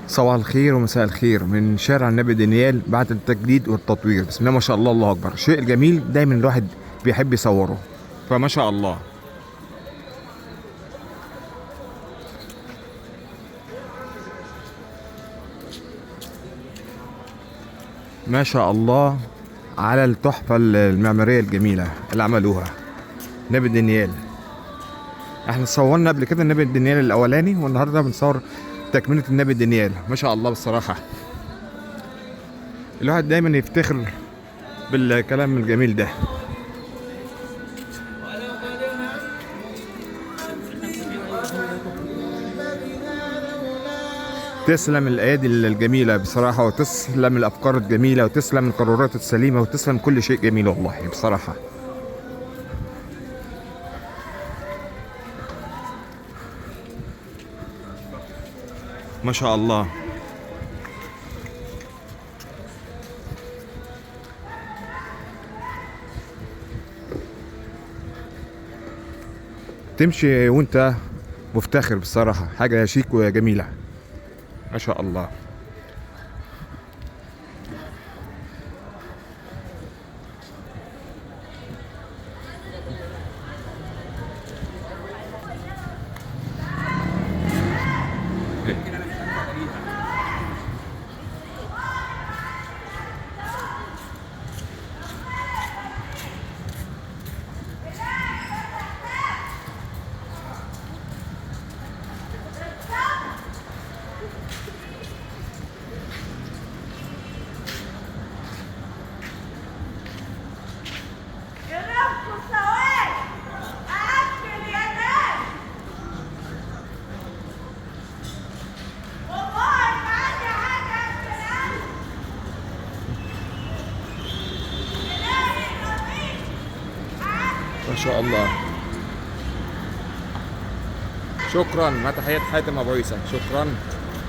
صباح الخير ومساء الخير من شارع النبي دانيال بعد التجديد والتطوير. بسم الله ما شاء الله، الله اكبر. شيء جميل دايما الواحد بيحب يصوره، فما شاء الله. ما شاء الله على التحفة المعمارية الجميلة اللي عملوها نبي دانيال. احنا صورنا قبل كده النبي دانيال الاولاني، والنهارده بنصور تكملة النبي دانيال. ما شاء الله بصراحة، الواحد دايما يفتخر بالكلام الجميل ده. تسلم الايادي الجميله بصراحه، وتسلم الافكار الجميله، وتسلم القرارات السليمه، وتسلم كل شيء جميل والله بصراحه. ما شاء الله. تمشي وانت مفتخر بصراحه، حاجه شيك وجميله. ما شاء الله. ما شاء الله. شكرا، مع تحيات حاتم ابو عيسى. شكرا.